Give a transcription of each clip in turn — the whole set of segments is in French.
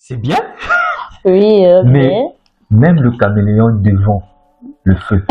C'est bien, Oui, mais même le caméléon devant le feu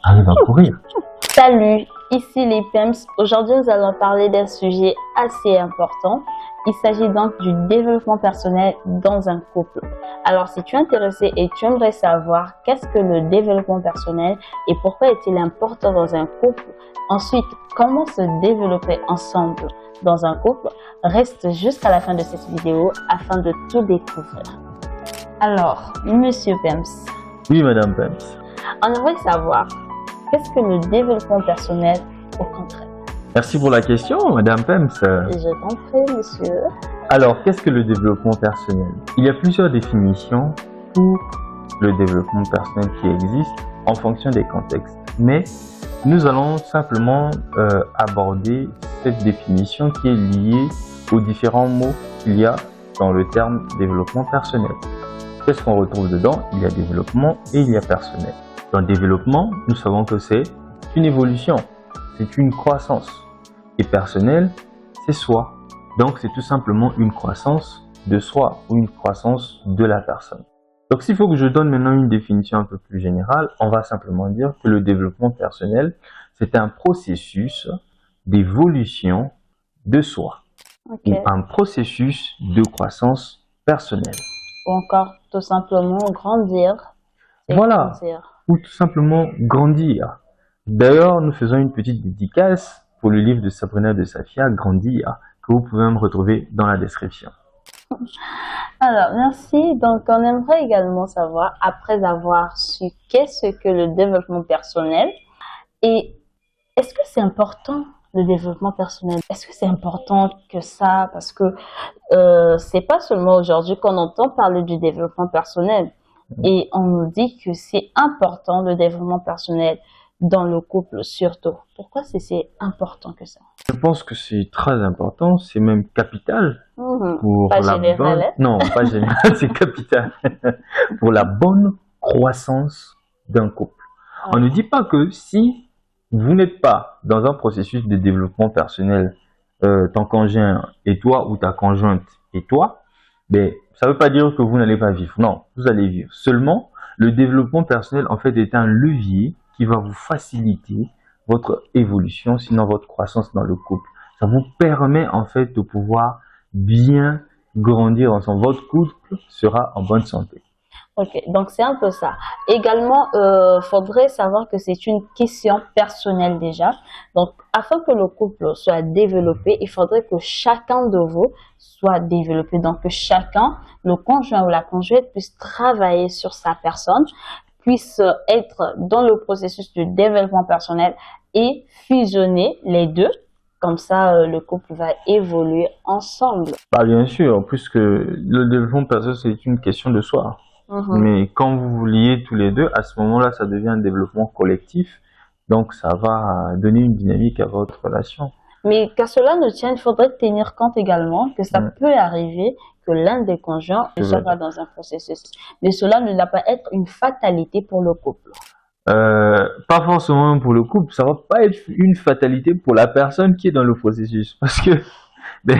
arrive à courir. Salut, ici les PEMS. Aujourd'hui, nous allons parler d'un sujet assez important. Il s'agit donc du développement personnel dans un couple. Alors, si tu es intéressé et tu aimerais savoir qu'est-ce que le développement personnel et pourquoi est-il important dans un couple, ensuite, comment se développer ensemble dans un couple, reste jusqu'à la fin de cette vidéo afin de tout découvrir. Alors, Monsieur PEMS, Oui, Madame Pems. on aimerait savoir qu'est-ce que le développement personnel au contraire. Merci pour la question, Madame Pems. Je t'en prie, monsieur. Alors, qu'est-ce que le développement personnel? Il y a plusieurs définitions pour le développement personnel qui existent en fonction des contextes. Mais nous allons simplement aborder cette définition qui est liée aux différents mots qu'il y a dans le terme développement personnel. Qu'est-ce qu'on retrouve dedans? Il y a développement et il y a personnel. Dans le développement, nous savons que c'est une évolution, c'est une croissance. Et personnel, c'est soi. Donc, c'est tout simplement une croissance de soi ou une croissance de la personne. Donc, s'il faut que je donne maintenant une définition un peu plus générale, on va simplement dire que le développement personnel, c'est un processus d'évolution de soi Ok. ou un processus de croissance personnelle. Ou encore, tout simplement, grandir. C'est Voilà. grandir. Ou tout simplement grandir. D'ailleurs, nous faisons une petite dédicace pour le livre de Sabrina de Safia, Grandir, que vous pouvez me retrouver dans la description. Alors, merci. Donc, on aimerait également savoir, après avoir su qu'est-ce que le développement personnel et est-ce que c'est important le développement personnel? Est-ce que c'est important que ça? Parce que c'est pas seulement aujourd'hui qu'on entend parler du développement personnel et on nous dit que c'est important le développement personnel dans le couple surtout. Pourquoi c'est si important que ça? Je pense que c'est très important, c'est même capital pour Pas la général, bonne... hein? Non, pas général, c'est capital. Pour la bonne croissance d'un couple. On ne dit pas que si vous n'êtes pas dans un processus de développement personnel, ton conjoint et toi ou ta conjointe et toi, ben, ça ne veut pas dire que vous n'allez pas vivre. Non, vous allez vivre. Seulement, le développement personnel, en fait, est un levier qui va vous faciliter votre évolution, sinon votre croissance dans le couple. Ça vous permet, en fait, de pouvoir bien grandir ensemble. Votre couple sera en bonne santé. Ok, donc c'est un peu ça. Également, faudrait savoir que c'est une question personnelle déjà. Donc, afin que le couple soit développé, il faudrait que chacun de vous soit développé. Donc, que chacun, le conjoint ou la conjointe, puisse travailler sur sa personne, puisse être dans le processus de développement personnel et fusionner les deux. Comme ça, le couple va évoluer ensemble. Bah, bien sûr, puisque le développement personnel, c'est une question de soi. Mais quand vous vous liez tous les deux, à ce moment-là, ça devient un développement collectif. Donc, ça va donner une dynamique à votre relation. Mais qu'à cela ne tienne, il faudrait tenir compte également que ça peut arriver que l'un des conjoints ne soit pas dans un processus. Mais cela ne doit pas être une fatalité pour le couple. Pas forcément pour le couple, ça va pas être une fatalité pour la personne qui est dans le processus. Parce que ben,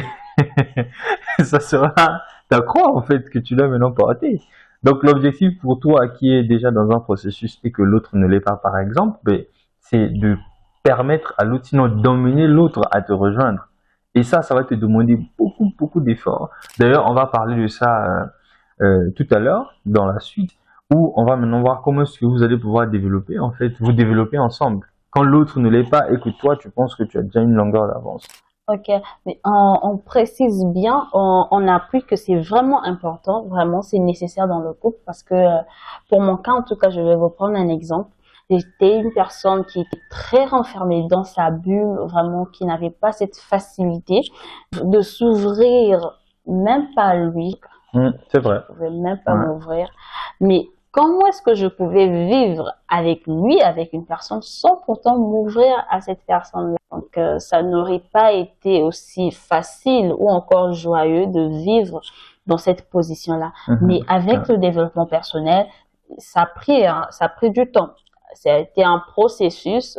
ça sera ta croix, en fait, que tu dois maintenant porter. Donc, l'objectif pour toi qui est déjà dans un processus et que l'autre ne l'est pas, par exemple, ben, c'est de permettre à l'autre, sinon d'emmener l'autre à te rejoindre. Et ça va te demander beaucoup d'efforts. D'ailleurs, on va parler de ça tout à l'heure, dans la suite, où on va maintenant voir comment est-ce que vous allez pouvoir développer, en fait, vous développer ensemble. Quand l'autre ne l'est pas et que toi, tu penses que tu as déjà une longueur d'avance. Ok, mais on précise bien, on appuie que c'est vraiment important, vraiment c'est nécessaire dans le couple parce que pour mon cas en tout cas, je vais vous prendre un exemple. J'étais une personne qui était très renfermée dans sa bulle, vraiment qui n'avait pas cette facilité de s'ouvrir, même pas à lui. C'est vrai. Je pouvais même pas m'ouvrir, mais comment est-ce que je pouvais vivre avec lui, avec une personne, sans pourtant m'ouvrir à cette personne-là? Donc, ça n'aurait pas été aussi facile ou encore joyeux de vivre dans cette position-là. Mais avec le développement personnel, ça a pris du temps. Ça a été un processus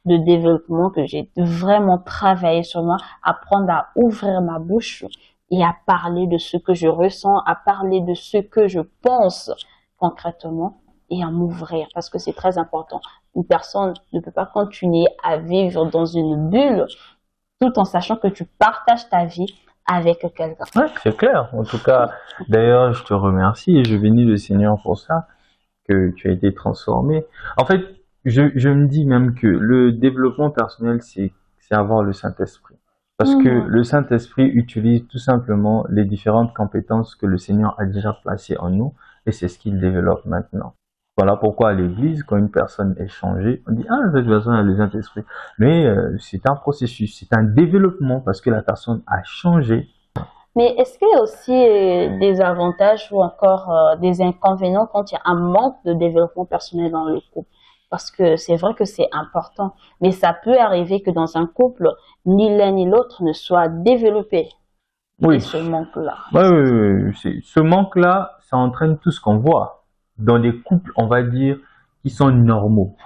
de développement que j'ai vraiment travaillé sur moi, apprendre à ouvrir ma bouche et à parler de ce que je ressens, à parler de ce que je pense concrètement et à m'ouvrir parce que c'est très important. Une personne ne peut pas continuer à vivre dans une bulle tout en sachant que tu partages ta vie avec quelqu'un. Ouais, c'est clair. En tout cas, d'ailleurs, je te remercie et je bénis le Seigneur pour ça, que tu as été transformé. En fait, je me dis même que le développement personnel, c'est avoir le Saint-Esprit. Parce que le Saint-Esprit utilise tout simplement les différentes compétences que le Seigneur a déjà placées en nous et c'est ce qu'il développe maintenant. Voilà pourquoi à l'église, quand une personne est changée, on dit « Ah, cette personne a le Saint-Esprit ». Mais c'est un processus, c'est un développement parce que la personne a changé. Mais est-ce qu'il y a aussi des avantages ou encore des inconvénients quand il y a un manque de développement personnel dans le couple? Parce que c'est vrai que c'est important, mais ça peut arriver que dans un couple, ni l'un ni l'autre ne soit développé. Oui. Et ce manque-là. Oui. Ce manque-là, ça entraîne tout ce qu'on voit. Dans des couples, on va dire, qui sont normaux.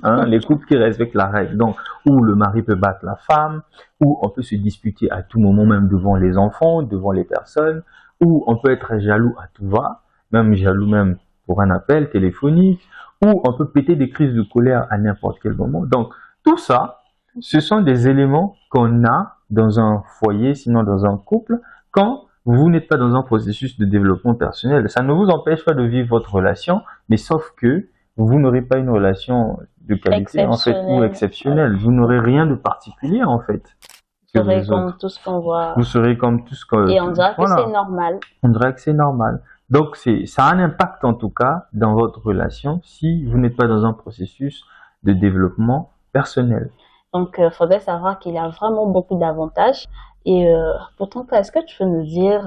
Hein, les couples qui respectent la règle. Donc, où le mari peut battre la femme, où on peut se disputer à tout moment, même devant les enfants, devant les personnes, où on peut être jaloux à tout va, même jaloux même pour un appel téléphonique, où on peut péter des crises de colère à n'importe quel moment. Donc, tout ça, ce sont des éléments qu'on a dans un foyer, sinon dans un couple, quand vous n'êtes pas dans un processus de développement personnel. Ça ne vous empêche pas de vivre votre relation, mais sauf que vous n'aurez pas une relation de qualité, en fait, ou exceptionnelle. Vous n'aurez rien de particulier, en fait. Vous serez comme tout ce qu'on voit. Vous serez comme tout ce qu'on... Et on dirait que c'est normal. On dirait que c'est normal. Donc, ça a un impact, en tout cas, dans votre relation si vous n'êtes pas dans un processus de développement personnel. Donc, il faudrait savoir qu'il y a vraiment beaucoup d'avantages. Et pourtant, est-ce que tu peux nous dire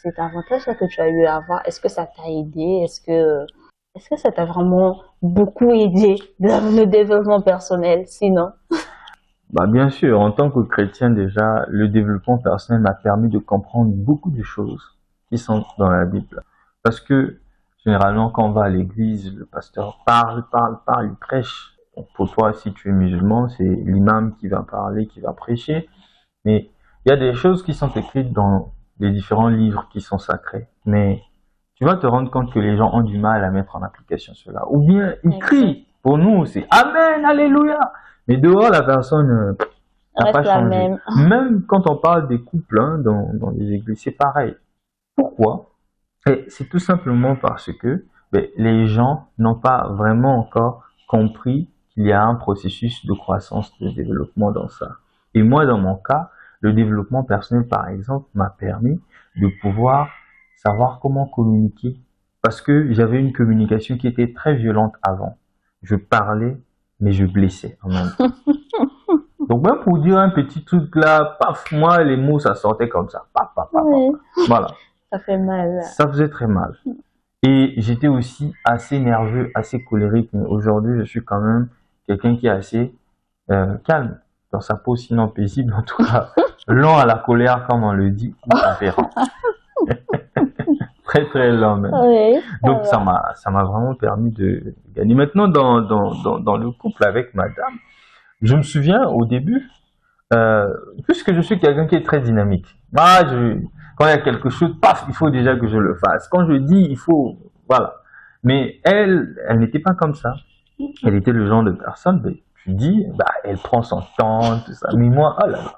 cet avantage-là que tu as eu à avoir, est-ce que ça t'a aidé? Est-ce que ça t'a vraiment beaucoup aidé dans le développement personnel? Sinon? Bah, bien sûr, en tant que chrétien déjà, le développement personnel m'a permis de comprendre beaucoup de choses qui sont dans la Bible. Parce que généralement, quand on va à l'église, le pasteur parle, il prêche. Donc, pour toi, si tu es musulman, c'est l'imam qui va parler, qui va prêcher. Mais il y a des choses qui sont écrites dans les différents livres qui sont sacrés. Mais tu vas te rendre compte que les gens ont du mal à mettre en application cela. Ou bien ils crient. Pour nous, c'est Amen, Alléluia. Mais dehors, la personne n'a pas changé. Même quand on parle des couples dans les églises, c'est pareil. Pourquoi? Et c'est tout simplement parce que les gens n'ont pas vraiment encore compris qu'il y a un processus de croissance, de développement dans ça. Et moi, dans mon cas, le développement personnel, par exemple, m'a permis de pouvoir savoir comment communiquer. Parce que j'avais une communication qui était très violente avant. Je parlais, mais je blessais en même temps. Donc même pour dire un petit truc là, paf, moi, les mots, ça sortait comme ça. Paf. Voilà. Ça fait mal. Ça faisait très mal. Et j'étais aussi assez nerveux, assez colérique. Mais aujourd'hui, je suis quand même quelqu'un qui est assez calme dans sa peau, sinon paisible. En tout cas, lent à la colère, comme on le dit, ou tempérant. Très lent même. Oui, donc ça m'a vraiment permis de gagner. Maintenant, dans le couple avec madame, je me souviens au début, puisque je suis quelqu'un qui est très dynamique. Quand il y a quelque chose, paf, il faut déjà que je le fasse. Quand je dis, il faut, voilà. Mais elle n'était pas comme ça. Elle était le genre de personne, tu dis, elle prend son temps, tout ça. Mais moi, oh là là.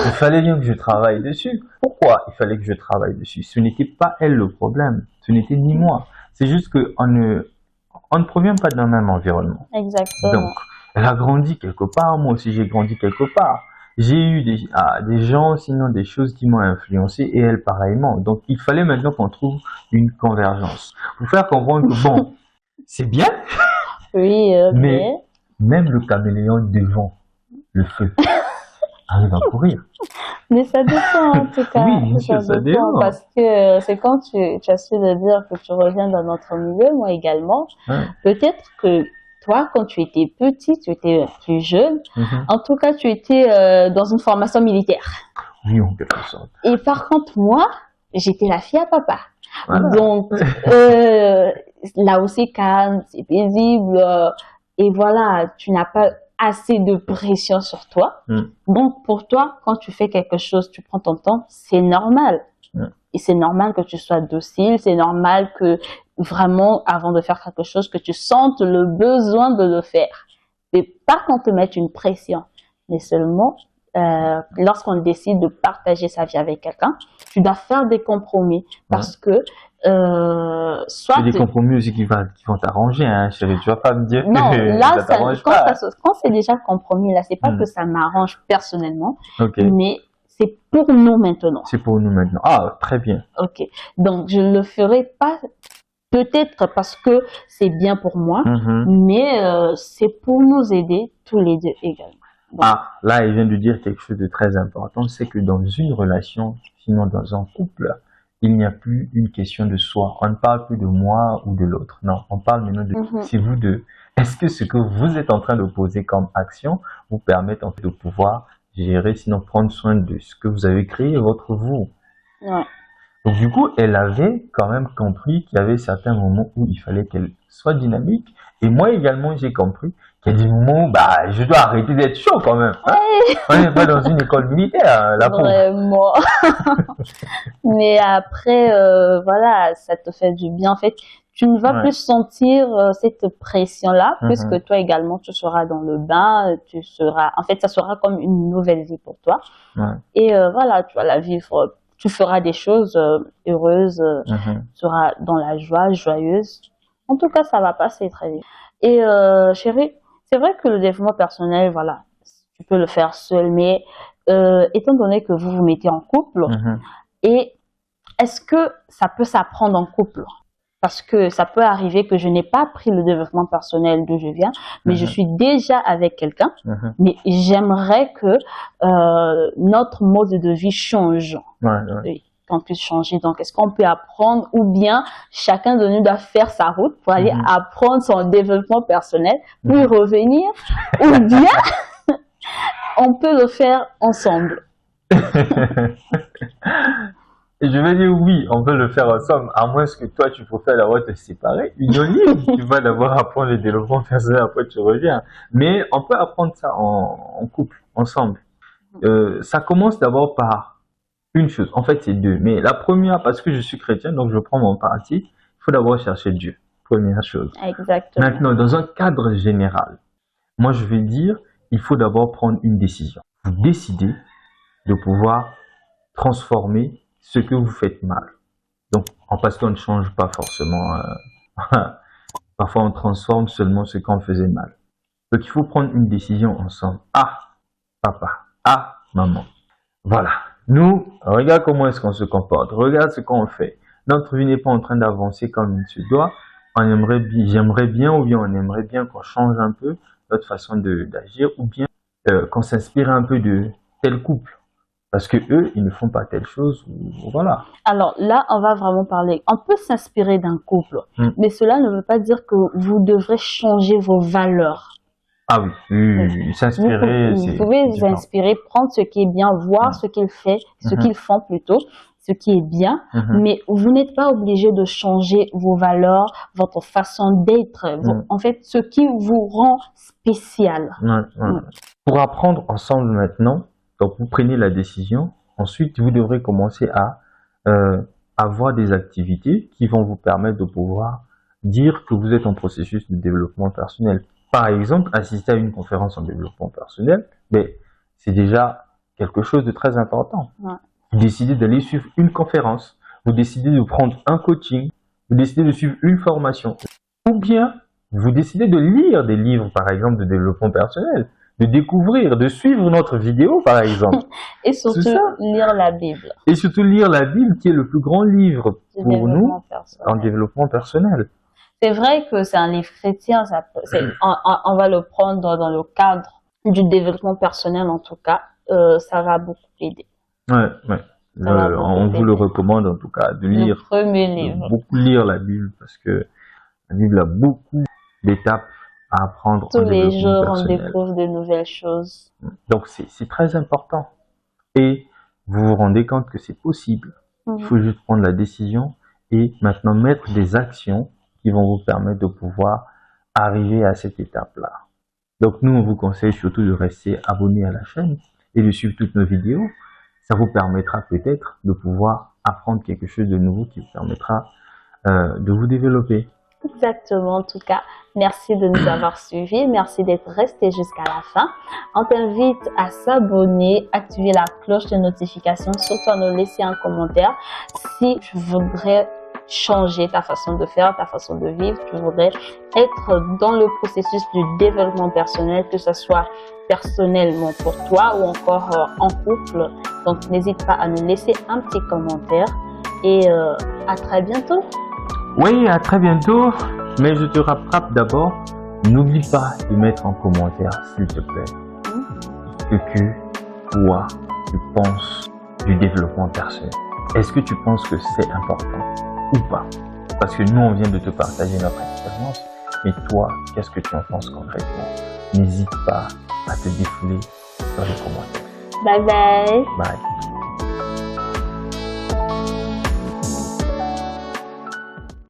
Il fallait bien que je travaille dessus. Pourquoi il fallait que je travaille dessus? Ce n'était pas elle le problème. Ce n'était ni moi. C'est juste qu'on ne provient pas d'un même environnement. Exactement. Donc, elle a grandi quelque part. Moi aussi, j'ai grandi quelque part. J'ai eu des gens, sinon des choses qui m'ont influencé et elle pareillement. Donc, il fallait maintenant qu'on trouve une convergence. Pour faire comprendre que bon, c'est bien. Oui, mais même le caméléon devant le feu arrive à courir. Mais ça dépend en tout cas. Oui, ça dépend. Parce que c'est quand tu as su de dire que tu reviens dans notre milieu, moi également. Ouais. Peut-être que toi, quand tu étais petit, tu étais plus jeune, en tout cas, tu étais dans une formation militaire. Oui, en quelque sorte. Et par contre, moi, j'étais la fille à papa. Voilà. Donc, là où c'est calme, c'est paisible. Et voilà, tu n'as pas assez de pression sur toi. Donc, pour toi, quand tu fais quelque chose, tu prends ton temps, c'est normal. Et c'est normal que tu sois docile, c'est normal que vraiment, avant de faire quelque chose, que tu sentes le besoin de le faire. Et pas qu'on te mette une pression, mais seulement lorsqu'on décide de partager sa vie avec quelqu'un, tu dois faire des compromis parce que soit c'est des compromis aussi qui vont t'arranger, hein, chérie. Tu vas pas me dire non, que là, ça t'arrange pas. quand c'est déjà compromis, là, c'est pas que ça m'arrange personnellement, Ok. mais c'est pour nous maintenant. C'est pour nous maintenant. Ah, très bien. Ok. Donc, je ne le ferai pas peut-être parce que c'est bien pour moi, mais c'est pour nous aider tous les deux également. Donc, ah, là, il vient de dire quelque chose de très important, c'est que dans une relation, sinon dans un couple, il n'y a plus une question de soi. On ne parle plus de moi ou de l'autre. Non, on parle maintenant de c'est vous deux. Est-ce que ce que vous êtes en train de poser comme action vous permet en fait de pouvoir gérer, sinon prendre soin de ce que vous avez créé, votre vous? ouais. Donc du coup, elle avait quand même compris qu'il y avait certains moments où il fallait qu'elle soit dynamique. Et moi également, j'ai compris qu'il y a des moments où bah, je dois arrêter d'être chaud quand même. Hein? On n'est pas dans une école militaire, la pauvre. Vraiment. Mais après, voilà, ça te fait du bien. En fait, tu ne vas plus sentir cette pression-là, puisque toi également, tu seras dans le bain, tu seras, en fait, ça sera comme une nouvelle vie pour toi. Et voilà, tu vas la vivre. Tu feras des choses heureuses, tu seras dans la joie, joyeuse. En tout cas, ça va passer très vite. Et chérie, c'est vrai que le développement personnel, voilà, tu peux le faire seul, mais étant donné que vous vous mettez en couple, et est-ce que ça peut s'apprendre en couple? Parce que ça peut arriver que je n'ai pas pris le développement personnel d'où je viens, mais je suis déjà avec quelqu'un, mais j'aimerais que notre mode de vie change. Qu'on puisse changer. Donc, est-ce qu'on peut apprendre ou bien chacun de nous doit faire sa route pour aller apprendre son développement personnel, puis revenir, ou bien on peut le faire ensemble? Et je vais dire oui, on peut le faire ensemble, à moins que toi tu préfères d'abord te séparer. Une libre, tu vas d'abord apprendre le développement personnel, après tu reviens. Mais on peut apprendre ça en couple, ensemble. Ça commence d'abord par une chose, en fait c'est deux. Mais la première, parce que je suis chrétien, donc je prends mon parti, il faut d'abord chercher Dieu, première chose. Exactement. Maintenant, dans un cadre général, moi je vais dire, il faut d'abord prendre une décision. Vous décidez de pouvoir transformer ce que vous faites mal. Donc, parce qu'on ne change pas forcément, parfois on transforme seulement ce qu'on faisait mal. Donc, il faut prendre une décision ensemble. Ah, papa, ah, maman. Voilà. Nous, regarde comment est-ce qu'on se comporte, regarde ce qu'on fait. Notre vie n'est pas en train d'avancer comme il se doit. J'aimerais bien ou bien on aimerait bien qu'on change un peu notre façon d'agir ou bien qu'on s'inspire un peu de tel couple. Parce que eux, ils ne font pas telle chose, voilà. Alors là, on va vraiment parler. On peut s'inspirer d'un couple, mais cela ne veut pas dire que vous devrez changer vos valeurs. Ah oui, s'inspirer, vous pouvez vous inspirer, prendre ce qui est bien, voir ce qu'ils font, ce qu'ils font plutôt, ce qui est bien, mais vous n'êtes pas obligé de changer vos valeurs, votre façon d'être, en fait, ce qui vous rend spécial. Pour apprendre ensemble maintenant, donc vous prenez la décision, ensuite vous devrez commencer à avoir des activités qui vont vous permettre de pouvoir dire que vous êtes en processus de développement personnel. Par exemple, assister à une conférence en développement personnel, mais c'est déjà quelque chose de très important. Vous décidez d'aller suivre une conférence, vous décidez de prendre un coaching, vous décidez de suivre une formation, ou bien vous décidez de lire des livres, par exemple, de développement personnel, de découvrir, de suivre notre vidéo, par exemple. Et surtout, lire la Bible. Et surtout lire la Bible, qui est le plus grand livre pour nous en développement personnel. C'est vrai que c'est un livre chrétien, on va le prendre dans le cadre du développement personnel, en tout cas, ça va beaucoup aider. On vous le recommande, en tout cas, de lire. Le premier livre. Beaucoup lire la Bible, parce que la Bible a beaucoup d'étapes à apprendre. Tous les jours, on découvre de nouvelles choses. Donc, c'est très important. Et vous vous rendez compte que c'est possible. Il faut juste prendre la décision et maintenant mettre des actions qui vont vous permettre de pouvoir arriver à cette étape-là. Donc nous, on vous conseille surtout de rester abonné à la chaîne et de suivre toutes nos vidéos. Ça vous permettra peut-être de pouvoir apprendre quelque chose de nouveau qui vous permettra de vous développer. Exactement, en tout cas, merci de nous avoir suivis, merci d'être resté jusqu'à la fin. On t'invite à s'abonner, activer la cloche de notification, surtout à nous laisser un commentaire si tu voudrais changer ta façon de faire, ta façon de vivre, tu voudrais être dans le processus du développement personnel, que ce soit personnellement pour toi ou encore en couple. Donc n'hésite pas à nous laisser un petit commentaire et à très bientôt. Oui, à très bientôt, mais je te rattrape d'abord. N'oublie pas de mettre en commentaire, s'il te plaît, ce que toi, tu penses du développement personnel. Est-ce que tu penses que c'est important ou pas? Parce que nous, on vient de te partager notre expérience, mais toi, qu'est-ce que tu en penses concrètement? N'hésite pas à te défouler dans les commentaires. Bye bye. Bye.